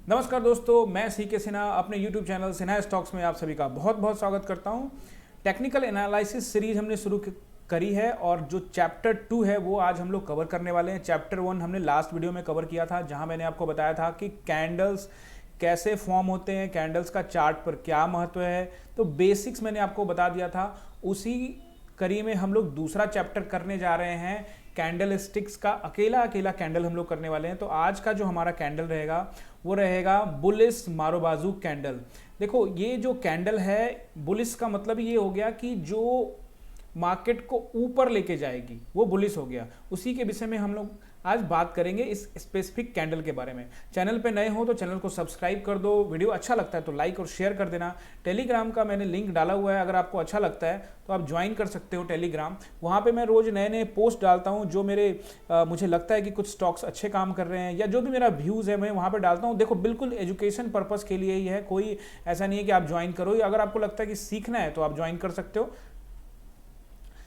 नमस्कार दोस्तों, मैं सीके सिन्हा अपने YouTube चैनल सिन्हा स्टॉक्स में आप सभी का बहुत बहुत स्वागत करता हूं। टेक्निकल एनालिसिस सीरीज हमने शुरू करी है और जो चैप्टर 2 है वो आज हम लोग कवर करने वाले हैं। चैप्टर 1 हमने लास्ट वीडियो में कवर किया था, जहां मैंने आपको बताया था कि कैंडल्स कैसे फॉर्म होते हैं, कैंडल्स का चार्ट पर क्या महत्व है। तो बेसिक्स मैंने आपको बता दिया था। उसी कड़ी में हम लोग दूसरा चैप्टर करने जा रहे हैं। कैंडल स्टिक्स का अकेला अकेला कैंडल हम लोग करने वाले हैं। तो आज का जो हमारा कैंडल रहेगा वो रहेगा बुलिश मारोबाजू कैंडल। देखो, ये जो कैंडल है, बुलिश का मतलब ये हो गया कि जो मार्केट को ऊपर लेके जाएगी वो बुलिश हो गया। उसी के विषय में हम लोग आज बात करेंगे, इस स्पेसिफिक कैंडल के बारे में। चैनल पे नए हो तो चैनल को सब्सक्राइब कर दो, वीडियो अच्छा लगता है तो लाइक और शेयर कर देना। टेलीग्राम का मैंने लिंक डाला हुआ है, अगर आपको अच्छा लगता है तो आप ज्वाइन कर सकते हो टेलीग्राम। वहाँ पे मैं रोज़ नए नए पोस्ट डालता हूँ, जो मुझे लगता है कि कुछ स्टॉक्स अच्छे काम कर रहे हैं या जो भी मेरा व्यूज़ है मैं वहाँ पर डालता हूँ। देखो, बिल्कुल एजुकेशन पर्पज़ के लिए ही है, कोई ऐसा नहीं है कि आप ज्वाइन करो। अगर आपको लगता है कि सीखना है तो आप ज्वाइन कर सकते हो।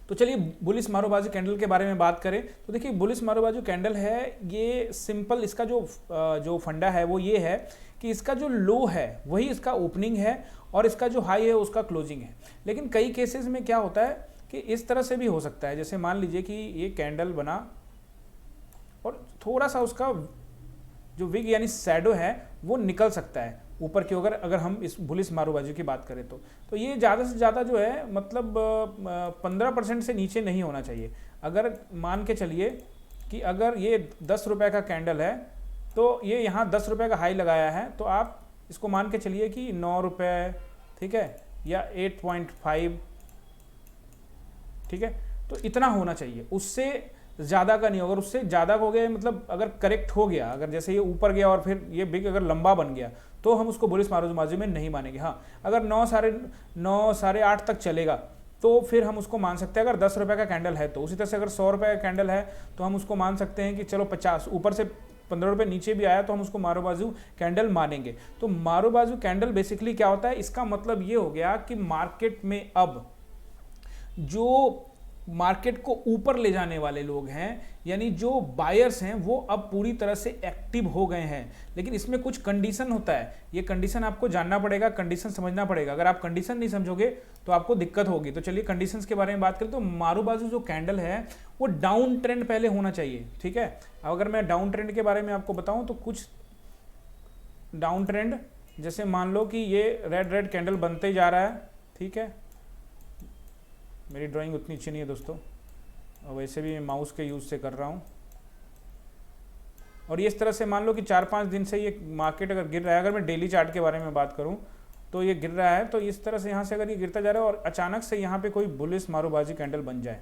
तो चलिए बुलिश मारोबाजू कैंडल के बारे में बात करें तो देखिए, बुलिश मारोबाजू कैंडल है ये सिंपल। इसका जो फंडा है वो ये है कि इसका जो लो है वही इसका ओपनिंग है और इसका जो हाई है उसका क्लोजिंग है। लेकिन कई केसेस में क्या होता है कि इस तरह से भी हो सकता है। जैसे मान लीजिए कि ये कैंडल बना और थोड़ा सा उसका जो विग यानी शैडो है वो निकल सकता है ऊपर की। अगर हम इस बुलिश मारोबाजू की बात करें तो ये ज़्यादा से ज़्यादा जो है मतलब 15% से नीचे नहीं होना चाहिए। अगर मान के चलिए कि अगर ये 10 रुपये का कैंडल है तो ये यहाँ 10 रुपये का हाई लगाया है, तो आप इसको मान के चलिए कि 9 रुपये, ठीक है, या 8.5, ठीक है। तो इतना होना चाहिए, उससे ज़्यादा का नहीं होगा। उससे ज़्यादा हो गया मतलब अगर करेक्ट हो गया, अगर जैसे ये ऊपर गया और फिर ये बिग अगर लंबा बन गया तो हम उसको बुलिश मारोबाजू में नहीं मानेंगे। हाँ, अगर 9 साढ़े 8 तक चलेगा तो फिर हम उसको मान सकते हैं। अगर 10 रुपये का कैंडल है तो उसी तरह से अगर 100 रुपये का कैंडल है तो हम उसको मान सकते हैं कि चलो 50 ऊपर से 15 रुपये नीचे भी आया तो हम उसको मारोबाजू कैंडल मानेंगे। तो मारोबाजू कैंडल बेसिकली क्या होता है, इसका मतलब ये हो गया कि मार्केट में अब जो मार्केट को ऊपर ले जाने वाले लोग हैं, यानी जो बायर्स हैं, वो अब पूरी तरह से एक्टिव हो गए हैं। लेकिन इसमें कुछ कंडीशन होता है, ये कंडीशन आपको जानना पड़ेगा, कंडीशन समझना पड़ेगा। अगर आप कंडीशन नहीं समझोगे तो आपको दिक्कत होगी। तो चलिए कंडीशंस के बारे में बात करें तो मारोबाजू जो कैंडल है वो डाउन ट्रेंड पहले होना चाहिए, ठीक है। अगर मैं डाउन ट्रेंड के बारे में आपको बताऊं तो कुछ डाउन ट्रेंड, जैसे मान लो कि ये रेड कैंडल बनते जा रहा है, ठीक है। मेरी ड्राइंग उतनी अच्छी नहीं है दोस्तों, और वैसे भी मैं माउस के यूज़ से कर रहा हूँ। और ये इस तरह से मान लो कि 4-5 दिन से ये मार्केट अगर गिर रहा है, अगर मैं डेली चार्ट के बारे में बात करूँ तो ये गिर रहा है। तो इस तरह से यहाँ से अगर ये गिरता जा रहा है और अचानक से यहाँ पे कोई बुलिश मारोबाजी कैंडल बन जाए,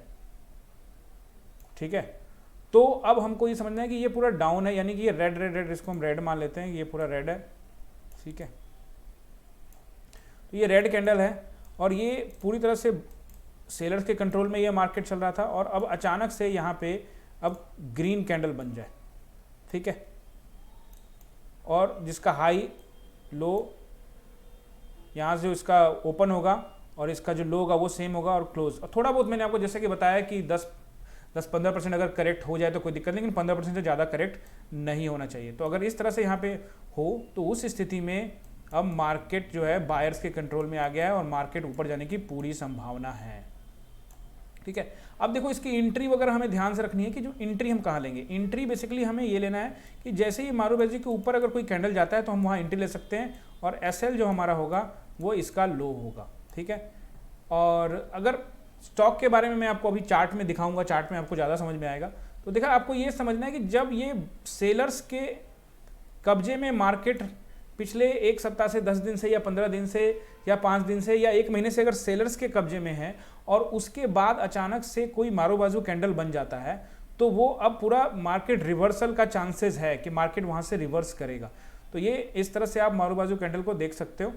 ठीक है, तो अब हमको ये समझना है कि ये पूरा डाउन है, यानी कि ये रेड, इसको हम रेड मान लेते हैं, ये पूरा रेड है, ठीक है। तो ये रेड कैंडल है और ये पूरी तरह से सेलर्स के कंट्रोल में ये मार्केट चल रहा था और अब अचानक से यहाँ पे अब ग्रीन कैंडल बन जाए, ठीक है, और जिसका हाई लो यहाँ से इसका ओपन होगा और इसका जो लो होगा वो सेम होगा और क्लोज। और थोड़ा बहुत मैंने आपको जैसे कि बताया कि 10-15% अगर करेक्ट हो जाए तो कोई दिक्कत नहीं, लेकिन 15% से ज़्यादा करेक्ट नहीं होना चाहिए। तो अगर इस तरह से यहाँ पे हो तो उस स्थिति में अब मार्केट जो है बायर्स के कंट्रोल में आ गया है और मार्केट ऊपर जाने की पूरी संभावना है, ठीक है। अब देखो, इसकी एंट्री वगैरह हमें ध्यान से रखनी है कि जो एंट्री हम कहाँ लेंगे। एंट्री बेसिकली हमें ये लेना है कि जैसे ही मारोबाजू के ऊपर अगर कोई कैंडल जाता है तो हम वहाँ एंट्री ले सकते हैं और एसएल जो हमारा होगा वो इसका लो होगा, ठीक है। और अगर स्टॉक के बारे में मैं आपको अभी चार्ट में दिखाऊंगा, चार्ट में आपको ज़्यादा समझ में आएगा। तो देखा, आपको ये समझना है कि जब ये सेलर्स के कब्जे में मार्केट पिछले एक सप्ताह से 10 दिन से या 15 दिन से या 5 दिन से या 1 महीने से अगर सेलर्स के कब्जे में है और उसके बाद अचानक से कोई मारोबाजू कैंडल बन जाता है तो वो अब पूरा मार्केट रिवर्सल का चांसेस है कि मार्केट वहाँ से रिवर्स करेगा। तो ये इस तरह से आप मारोबाजू कैंडल को देख सकते हो।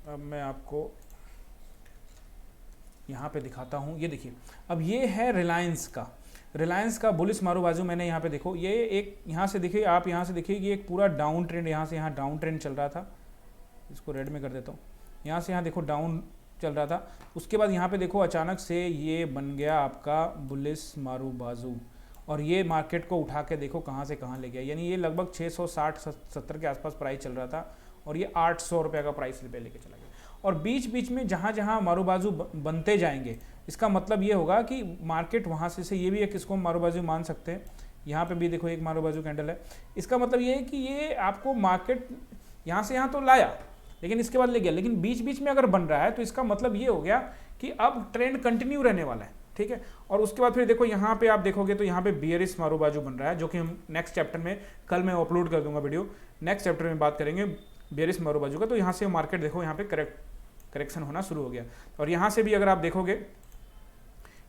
अब मैं आपको यहाँ पे दिखाता हूँ, ये देखिए, अब ये है रिलायंस का बुलिश मारोबाजू। मैंने यहाँ पे देखो, ये एक यहाँ से देखिए, आप यहाँ से देखिए कि एक पूरा डाउन ट्रेंड यहाँ से यहाँ डाउन ट्रेंड चल रहा था। इसको रेड में कर देता हूँ। यहाँ से यहाँ देखो डाउन चल रहा था, उसके बाद यहाँ पे देखो अचानक से ये बन गया आपका बुलिश मारोबाजू और ये मार्केट को उठा के देखो कहाँ से कहाँ ले गया, यानी ये लगभग 660-70 के आसपास प्राइस चल रहा था और ये 800 रुपये का प्राइस पे लेके चला गया। और बीच बीच में जहाँ जहाँ मारू बाजू बनते जाएंगे, इसका मतलब ये होगा कि मार्केट वहाँ से ये भी एक इसको मारू बाजू मान सकते हैं। यहाँ पे भी देखो एक मारू बाजू कैंडल है, इसका मतलब ये है कि ये आपको मार्केट यहाँ से यहाँ तो लाया लेकिन इसके बाद ले गया, लेकिन बीच बीच में अगर बन रहा है तो इसका मतलब ये हो गया कि अब ट्रेंड कंटिन्यू रहने वाला है, ठीक है। और उसके बाद फिर देखो यहाँ पे आप देखोगे तो यहाँ पे बियरिश मारू बाजू बन रहा है, जो कि हम नेक्स्ट चैप्टर में कल मैं अपलोड कर दूंगा वीडियो, नेक्स्ट चैप्टर में बात करेंगे बियरिश मारू बाजू का। तो यहाँ से मार्केट देखो यहाँ पे करेक्शन होना शुरू हो गया, और यहाँ से भी अगर आप देखोगे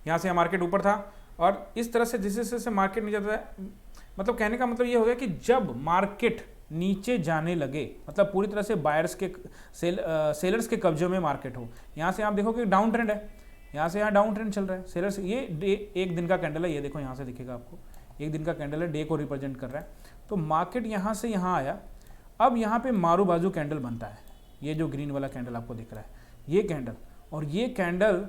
यहाँ से मार्केट ऊपर था और इस तरह से जैसे जैसे मार्केट नीचे जाता है, मतलब कहने का मतलब ये हो गया कि जब मार्केट नीचे जाने लगे, मतलब पूरी तरह से बायर्स के सेलर्स के कब्जे में मार्केट हो, यहाँ से आप देखोगे डाउन ट्रेंड है, यहाँ से यहाँ डाउन ट्रेंड चल रहा है, सेलर्स ये एक दिन का कैंडल है, ये देखो यहाँ से दिखेगा आपको, एक दिन का कैंडल है, डे को रिप्रेजेंट कर रहा है। तो मार्केट यहाँ से यहाँ आया, अब यहाँ पे मारू बाजू कैंडल बनता है, ये जो ग्रीन वाला कैंडल आपको दिख रहा है ये कैंडल, और ये कैंडल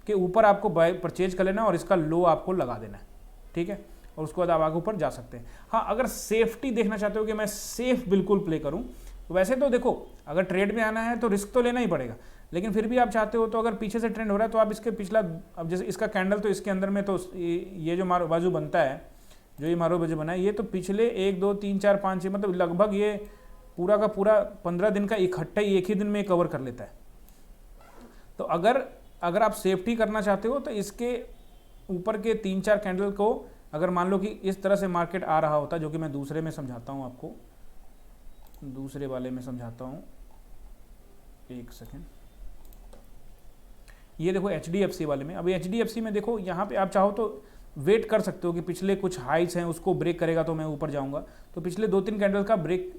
के ऊपर आपको बाय परचेज कर लेना और इसका लो आपको लगा देना है, ठीक है। और उसके बाद आप आगे ऊपर जा सकते हैं। हाँ, अगर सेफ्टी देखना चाहते हो कि मैं सेफ बिल्कुल प्ले करूं, तो वैसे तो देखो अगर ट्रेड में आना है तो रिस्क तो लेना ही पड़ेगा, लेकिन फिर भी आप चाहते हो तो अगर पीछे से ट्रेंड हो रहा है तो आप इसके पिछला, अब जैसे इसका कैंडल तो इसके अंदर में तो ये जो मारू बाजू बनता है, जो ये मारू बाजू बना है, ये तो पिछले 1 2 3 4 5 6 मतलब लगभग ये पूरा का पूरा 15 दिन का इकट्ठा ही एक ही दिन में कवर कर लेता है। तो अगर आप सेफ्टी करना चाहते हो तो इसके ऊपर के 3-4 कैंडल को, अगर मान लो कि इस तरह से मार्केट आ रहा होता, जो कि मैं दूसरे में समझाता हूँ आपको, दूसरे वाले में समझाता हूँ, एक सेकेंड, ये देखो HDFC वाले में। अब HDFC में देखो यहाँ पे आप चाहो तो वेट कर सकते हो कि पिछले कुछ हाइट्स हैं उसको ब्रेक करेगा तो मैं ऊपर जाऊंगा, तो पिछले 2-3 कैंडल का ब्रेक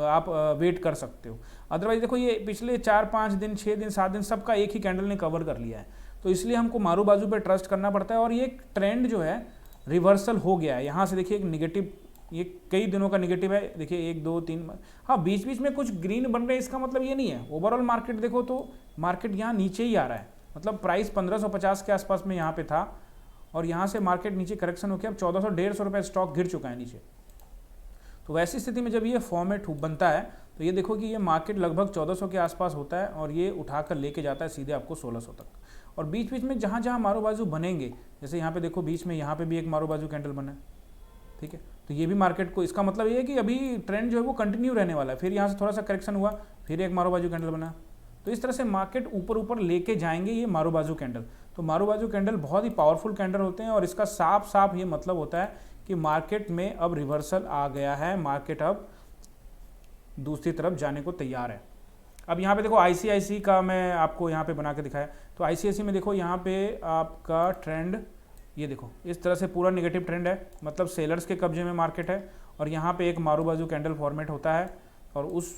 आप वेट कर सकते हो। अदरवाइज देखो ये पिछले 4-5 दिन 6 दिन 7 दिन सबका एक ही कैंडल ने कवर कर लिया है, तो इसलिए हमको मारू बाजू पे ट्रस्ट करना पड़ता है। और ये ट्रेंड जो है रिवर्सल हो गया है, यहाँ से देखिए एक निगेटिव, ये कई दिनों का निगेटिव है, देखिए 1 2 3, हाँ बीच बीच में कुछ ग्रीन बन रहे हैं, इसका मतलब ये नहीं है। ओवरऑल मार्केट देखो तो मार्केट यहाँ नीचे ही आ रहा है, मतलब प्राइस 1550 के आसपास में यहाँ पे था और यहाँ से मार्केट नीचे करेक्शन हो गया, अब 1400-150 रुपये स्टॉक गिर चुका है नीचे। तो वैसी स्थिति में जब ये फॉर्मेट बनता है तो ये देखो कि ये मार्केट लगभग 1400 के आसपास होता है और ये उठाकर लेके जाता है सीधे आपको 1600 तक। और बीच बीच में जहाँ जहाँ मारू बाजू बनेंगे, जैसे यहाँ पे देखो बीच में यहाँ पे भी एक मारू बाजू कैंडल बना है, ठीक है, तो ये भी मार्केट को, इसका मतलब ये है कि अभी ट्रेंड जो है वो कंटिन्यू रहने वाला है। फिर यहाँ से थोड़ा सा करेक्शन हुआ, फिर एक मारू बाजू कैंडल बना, तो इस तरह से मार्केट ऊपर ऊपर लेके जाएंगे ये मारू बाजू कैंडल। तो मारू बाजू कैंडल बहुत ही पावरफुल कैंडल होते हैं और इसका साफ साफ ये मतलब होता है कि मार्केट में अब रिवर्सल आ गया है, मार्केट अब दूसरी तरफ जाने को तैयार है। अब यहाँ पे देखो ICICI का मैं आपको यहाँ पे बना के दिखाया, तो ICICI में देखो यहाँ पे आपका ट्रेंड, ये देखो इस तरह से पूरा नेगेटिव ट्रेंड है, मतलब सेलर्स के कब्जे में मार्केट है और यहाँ पे एक मारू बाजू कैंडल फॉर्मेट होता है और उस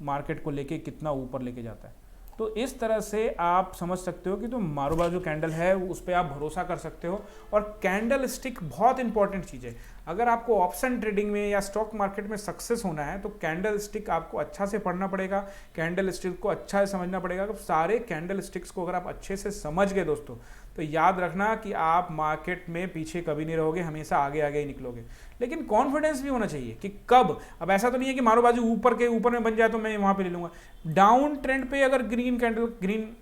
मार्केट को लेके कितना ऊपर लेके जाता है। तो इस तरह से आप समझ सकते हो कि जो मारू बाजू कैंडल है उस पर आप भरोसा कर सकते हो। और कैंडल स्टिक बहुत इंपॉर्टेंट चीज़ है, अगर आपको ऑप्शन ट्रेडिंग में या स्टॉक मार्केट में सक्सेस होना है तो कैंडल स्टिक आपको अच्छा से पढ़ना पड़ेगा, कैंडल स्टिक को अच्छा से समझना पड़ेगा। तो सारे कैंडल स्टिक्स को अगर आप अच्छे से समझ गए दोस्तों, तो याद रखना कि आप मार्केट में पीछे कभी नहीं रहोगे, हमेशा आगे आगे ही निकलोगे। लेकिन कॉन्फिडेंस भी होना चाहिए कि कब, अब ऐसा तो नहीं है कि मारू बाजू ऊपर के ऊपर में बन जाए तो मैं वहां पे ले लूंगा। डाउन ट्रेंड पे अगर ग्रीन कैंडल, ग्रीन,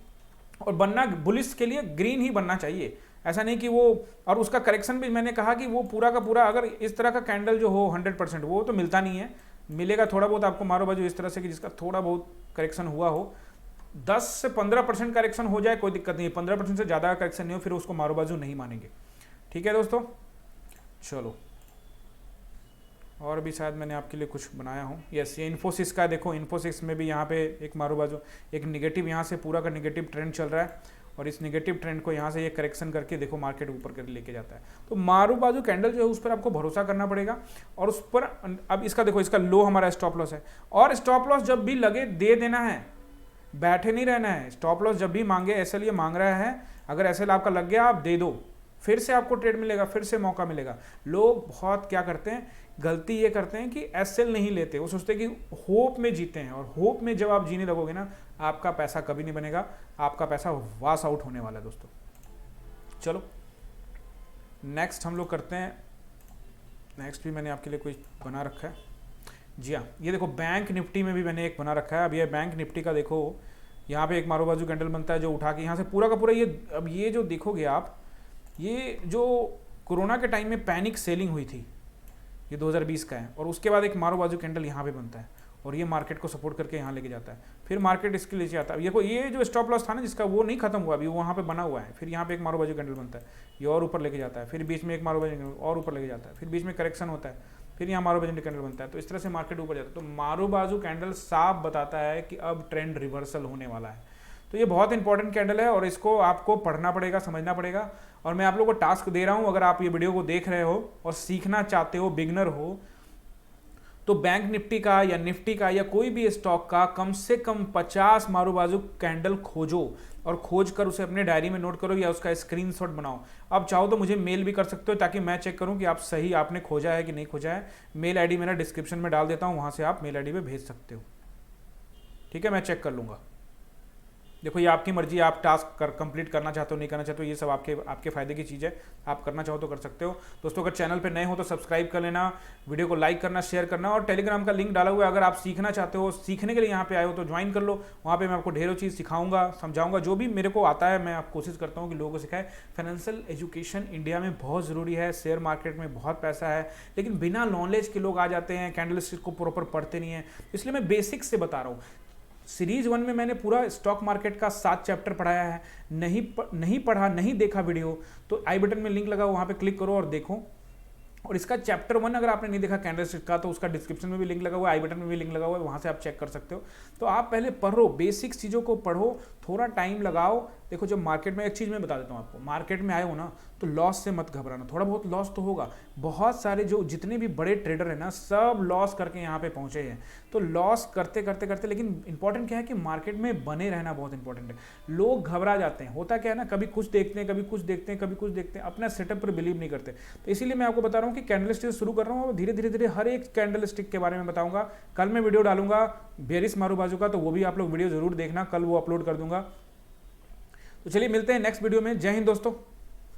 और बनना बुलिश के लिए ग्रीन ही बनना चाहिए, ऐसा नहीं कि वो, और उसका करेक्शन भी मैंने कहा कि वो पूरा का पूरा, अगर इस तरह का कैंडल जो हो 100% वो तो मिलता नहीं है, मिलेगा थोड़ा बहुत आपको मारू बाजू इस तरह से कि जिसका थोड़ा बहुत करेक्शन हुआ हो, 10 से 15% करेक्शन हो जाए कोई दिक्कत नहीं है, 15% से ज़्यादा करेक्शन नहीं हो फिर उसको मारू बाजू नहीं मानेंगे। ठीक है दोस्तों, चलो और भी शायद मैंने आपके लिए कुछ बनाया हूँ। यस, ये इन्फोसिस का देखो, इन्फोसिस में भी यहाँ पे एक मारू बाजू, एक निगेटिव, यहाँ से पूरा का निगेटिव ट्रेंड चल रहा है और इस निगेटिव ट्रेंड को यहाँ से ये करेक्शन करके देखो मार्केट ऊपर कर लेके जाता है। तो मारू बाजू कैंडल जो है उस पर आपको भरोसा करना पड़ेगा और उस पर, अब इसका देखो, इसका लो हमारा स्टॉप लॉस है और स्टॉप लॉस जब भी लगे दे देना है, बैठे नहीं रहना है। स्टॉप लॉस जब भी मांगे, एसएल ये मांग रहा है, अगर एसएल आपका लग गया आप दे दो, फिर से आपको ट्रेड मिलेगा, फिर से मौका मिलेगा। लोग बहुत क्या करते हैं, गलती ये करते हैं कि एसएल नहीं लेते, वो सोचते हैं कि होप में जीते हैं, और होप में जब आप जीने लगोगे ना, आपका पैसा कभी नहीं बनेगा, आपका पैसा वॉश आउट होने वाला है दोस्तों। चलो नेक्स्ट हम लोग करते हैं नेक्स्ट भी मैंने आपके लिए कोई बना रखा है। जी हाँ, ये देखो बैंक निफ्टी में भी मैंने एक बना रखा है। अब ये बैंक निफ्टी का देखो, यहाँ पे एक मारो बाजू कैंडल बनता है जो उठा के यहाँ से पूरा का पूरा ये, अब ये जो देखोगे आप, ये जो कोरोना के टाइम में पैनिक सेलिंग हुई थी, ये 2020 का है, और उसके बाद एक मारो बाजू कैंडल यहाँ पे बनता है और ये मार्केट को सपोर्ट करके यहाँ लेके जाता है, फिर मार्केट इसके नीचे आता है। ये जो स्टॉप लॉस था ना जिसका, वो नहीं खत्म हुआ अभी, वो वहाँ पे बना हुआ है। फिर यहाँ पे एक मारो बाजू कैंडल बनता है, ये और ऊपर लेके जाता है, फिर बीच में एक मारो बाजू और ऊपर लेके जाता है, फिर बीच में करेक्शन होता है, फिर यहाँ मारो बाजू कैंडल बनता है। तो इस तरह से मार्केट ऊपर जाता है। तो मारो बाजू कैंडल साफ बताता है कि अब ट्रेंड रिवर्सल होने वाला है। तो ये बहुत इंपॉर्टेंट कैंडल है और इसको आपको पढ़ना पड़ेगा, समझना पड़ेगा। और मैं आप लोगों को टास्क दे रहा हूँ, अगर आप ये वीडियो को देख रहे हो और सीखना चाहते हो, बिगनर हो, तो बैंक निफ्टी का या निफ्टी का या कोई भी स्टॉक का कम से कम 50 मारू बाजू कैंडल खोजो और खोज कर उसे अपने डायरी में नोट करो या उसका स्क्रीनशॉट बनाओ। अब चाहो तो मुझे मेल भी कर सकते हो ताकि मैं चेक करूं कि आप सही आपने खोजा है कि नहीं खोजा है। मेल आईडी मेरा डिस्क्रिप्शन में डाल देता हूं, वहां से आप मेल आईडी पे भेज सकते हो। ठीक है, मैं चेक कर लूंगा। देखो ये आपकी मर्जी, आप टास्क कंप्लीट करना चाहते हो नहीं करना चाहते हो, ये सब आपके फायदे की चीज़ है। आप करना चाहो तो कर सकते हो। दोस्तों अगर चैनल पे नए हो तो सब्सक्राइब कर लेना, वीडियो को लाइक करना, शेयर करना, और टेलीग्राम का लिंक डाला हुआ है। अगर आप सीखना चाहते हो, सीखने के लिए यहाँ पे आए हो तो ज्वाइन कर लो। वहाँ पे मैं आपको ढेरों चीज़ सिखाऊंगा, समझाऊंगा, जो भी मेरे को आता है मैं आप कोशिश करता हूँ कि लोगों को सिखाए। फाइनेंशियल एजुकेशन इंडिया में बहुत ज़रूरी है। शेयर मार्केट में बहुत पैसा है, लेकिन बिना नॉलेज के लोग आ जाते हैं, कैंडल स्टिक को प्रॉपर पढ़ते नहीं है। इसलिए मैं बेसिक से बता रहा हूँ। सीरीज 1 में मैंने पूरा स्टॉक मार्केट का 7 चैप्टर पढ़ाया है। नहीं पढ़ा, नहीं देखा वीडियो, तो आई बटन में लिंक लगा, वहाँ पे क्लिक करो और देखो। और इसका चैप्टर 1 अगर आपने नहीं देखा कैंडलस्टिक का, तो उसका डिस्क्रिप्शन में भी लिंक लगा हुआ है, आई बटन में भी लिंक लगा हुआ है, वहाँ से आप चेक कर सकते हो। तो आप पहले पढ़ो, बेसिक चीज़ों को पढ़ो, थोड़ा टाइम लगाओ। देखो जब मार्केट में, एक चीज़ मैं बता देता हूँ आपको, मार्केट में आए हो ना तो लॉस से मत घबराना। थोड़ा बहुत लॉस तो होगा, बहुत सारे जो जितने भी बड़े ट्रेडर हैं ना, सब लॉस करके यहाँ पे पहुँचे हैं। तो लॉस करते करते करते, लेकिन इंपॉर्टेंट क्या है कि मार्केट में बने रहना बहुत इंपॉर्टेंट है। लोग घबरा जाते हैं, होता क्या है ना, कभी कुछ देखते हैं, कभी कुछ देखते हैं, कभी कुछ देखते हैं, अपना सेटअप पर बिलीव नहीं करते। तो इसीलिए मैं आपको बता रहा हूँ कि कैंडल स्टिक शुरू कर रहा हूँ, धीरे धीरे धीरे हर एक कैंडल स्टिक के बारे में बताऊंगा। कल मैं वीडियो डालूंगा बेरिश मारू बाजू का, तो वो भी आप लोग वीडियो जरूर देखना, कल वो अपलोड कर दूंगा। तो चलिए मिलते हैं नेक्स्ट वीडियो में। जय हिंद दोस्तों।